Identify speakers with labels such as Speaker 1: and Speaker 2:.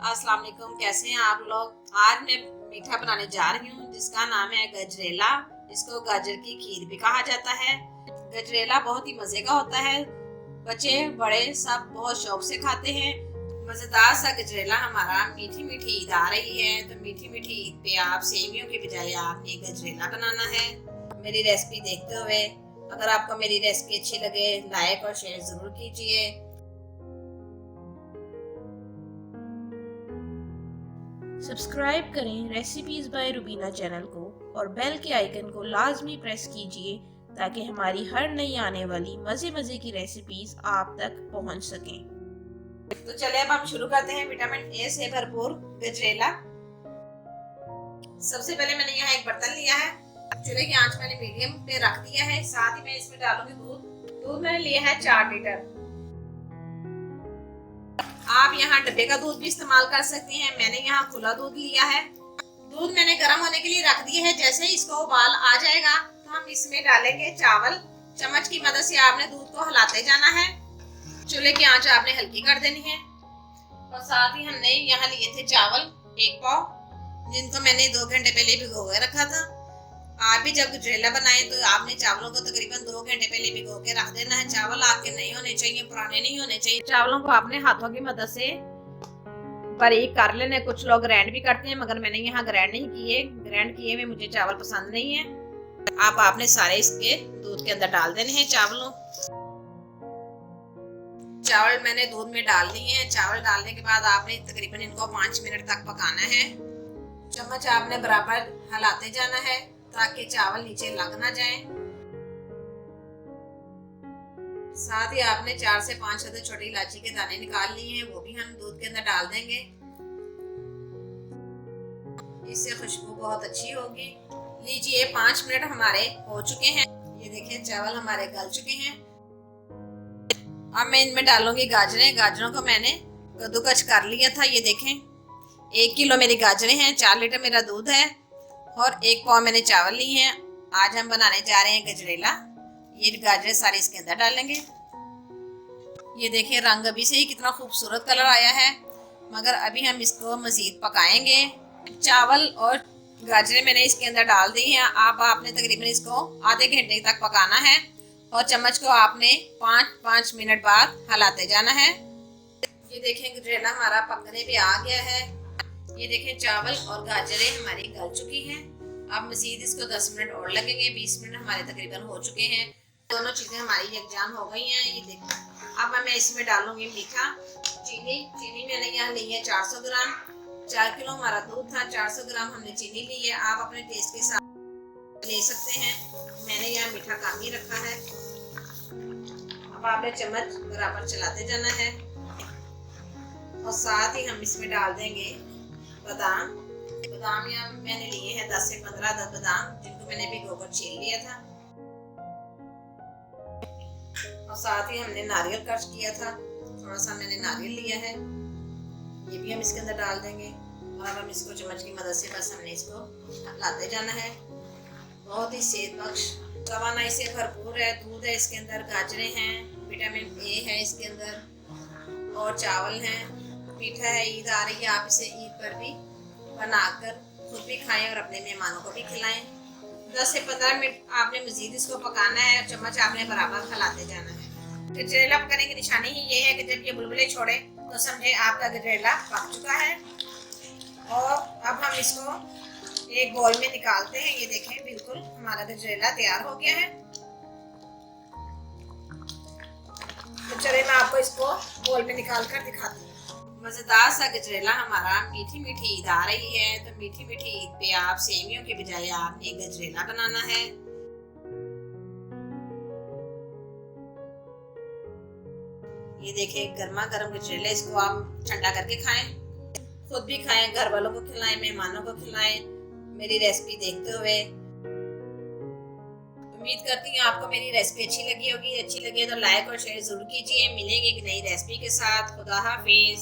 Speaker 1: अस्सलाम वालेकुम, कैसे हैं आप लोग। आज मैं मीठा बनाने जा रही हूँ जिसका नाम है गजरेला। इसको गाजर की खीर भी कहा जाता है। गजरेला बहुत ही मजे का होता है। बच्चे बड़े सब बहुत शौक से खाते हैं। मजेदार सा गजरेला हमारा। मीठी मीठी ईद आ रही है तो मीठी मीठी ईद पे आप सेवियों के बजाय आपने गजरेला बनाना है। मेरी रेसिपी देखते हुए अगर आपको मेरी रेसिपी अच्छी लगे लाइक और शेयर जरूर कीजिए।
Speaker 2: सब्सक्राइब करें रेसिपीज़ बाय रुबीना चैनल को और बेल के आइकन को लाजमी प्रेस कीजिए ताकि हमारी हर नई आने वाली मज़े मज़े की रेसिपीज़ आप तक पहुंच सकें।
Speaker 1: तो चलिए अब हम शुरू करते हैं विटामिन ए से भरपूर गजरेला। सबसे पहले मैंने यहाँ एक बर्तन लिया है। चूल्हे की आंच मैंने मीडियम पे रख दिया है। साथ ही मैं इसमें डालूंगी दूध। दूध मैंने लिया है 4 लीटर। आप यहाँ डब्बे का दूध भी इस्तेमाल कर सकते हैं। मैंने यहाँ खुला दूध लिया है। दूध मैंने गर्म होने के लिए रख दिया है। जैसे ही इसको उबाल आ जाएगा तो हम इसमें डालेंगे चावल। चम्मच की मदद से आपने दूध को हिलाते जाना है। चूल्हे की आंच आपने हल्की कर देनी है। और साथ ही हमने यहाँ लिए थे चावल 1 पाव, जिनको मैंने 2 घंटे पहले भिगो के रखा था। आप भी जब गजरेला बनाए तो आपने चावलों को तकरीबन 2 घंटे पहले भिगो के रख देना है। चावल आपके नहीं होने चाहिए, पुराने नहीं होने चाहिए। चावलों को आपने हाथों की मदद से बारीक कर लेने। कुछ लोग ग्राइंड भी करते हैं मगर मैंने यहाँ ग्राइंड नहीं किए। ग्राइंड किए हुए मुझे चावल पसंद नहीं है। आप आपने सारे इसके दूध के अंदर डाल देने हैं। चावल मैंने दूध में डाल दिए हैं। चावल डालने के बाद आपने तकरीबन इनको 5 मिनट तक पकाना है। चम्मच आपने बराबर हिलाते जाना है ताकि चावल नीचे लग ना जाए। साथ ही आपने 4 से 5 अदद छोटी इलायची के दाने निकाल लिए हैं, वो भी हम दूध के अंदर डाल देंगे। इससे खुशबू बहुत अच्छी होगी। लीजिए 5 मिनट हमारे हो चुके हैं। ये देखिए चावल हमारे गल चुके हैं। अब मैं इनमें डालूंगी गाजरें। गाजरों को मैंने कद्दूकस कर लिया था। ये देखें 1 किलो मेरी गाजरें हैं, 4 लीटर मेरा दूध है और 1 पाव मैंने चावल लिए हैं। आज हम बनाने जा रहे हैं गजरेला। ये गाजरें सारी इसके अंदर डालेंगे। ये देखिए रंग अभी से ही कितना खूबसूरत कलर आया है, मगर अभी हम इसको मजीद पकाएंगे। चावल और गाजरें मैंने इसके अंदर डाल दी हैं। आपने तकरीबन इसको आधे घंटे तक पकाना है और चम्मच को आपने 5-5 मिनट बाद हिलाते जाना है। ये देखें गजरेला हमारा पकने पे आ गया है। ये देखें चावल और गाजरें हमारी गल चुकी हैं। अब मजीद इसको 10 मिनट और लगेंगे। 20 मिनट हमारे तकरीबन हो चुके हैं। दोनों चीजें हमारी यकजान हो गई हैं। ये देखें अब मैं इसमें डालूंगी मीठा। चीनी मैंने यहाँ ली है 400 ग्राम। 4 किलो हमारा दूध था, 400 ग्राम हमने चीनी ली है। आप अपने टेस्ट के साथ ले सकते हैं। मैंने यहाँ मीठा कम ही रखा है। अब आपने चम्मच बराबर चलाते जाना है और साथ ही हम इसमें डाल देंगे बादाम। यहाँ मैंने लिए हैं 10 से 15 अदद बादाम, जिनको मैंने भिगोकर छील लिया था। और साथ ही हमने नारियल क्रश किया था, थोड़ा सा मैंने नारियल लिया है, ये भी हम इसके अंदर डाल देंगे। और अब हम इसको चम्मच की मदद से बस हमने इसको लाते जाना है। बहुत ही सेहत बख्श तवानाई से भरपूर है। दूध है इसके अंदर, गाजरें हैं, विटामिन ए है इसके अंदर और चावल हैं। मीठा है, ईद आ रही है, आप इसे ईद पर भी बनाकर खुद भी खाएं और अपने मेहमानों को भी खिलाएं। 10 से 15 मिनट आपने मजीद इसको पकाना है और चम्मच आपने बराबर हिलाते जाना है। गजरेला पकाने की निशानी ही ये है कि जब ये बुलबुले छोड़े तो समझे आपका गजरेला पक चुका है। और अब हम इसको एक बाउल में निकालते हैं। ये देखें बिल्कुल हमारा गजरेला तैयार हो गया है। तो चलिए मैं आपको इसको बाउल में निकाल कर दिखाती हूँ। मजेदार सा गजरेला हमारा। मीठी मीठी ईद आ रही है तो मीठी मीठी ईद पे आप सेवियों के बजाय आपने गजरेला बनाना है। ये देखिए गर्मा गर्म गजरेला। इसको आप ठंडा करके खाएं, खुद भी खाएं, घर वालों को खिलाएं, मेहमानों को खिलाएं मेरी रेसिपी देखते हुए। उम्मीद करती हूँ आपको मेरी रेसिपी अच्छी लगी होगी। अच्छी लगी तो लाइक और शेयर जरूर कीजिए। मिलेंगे एक नई रेसिपी के साथ। खुदा हाफिज।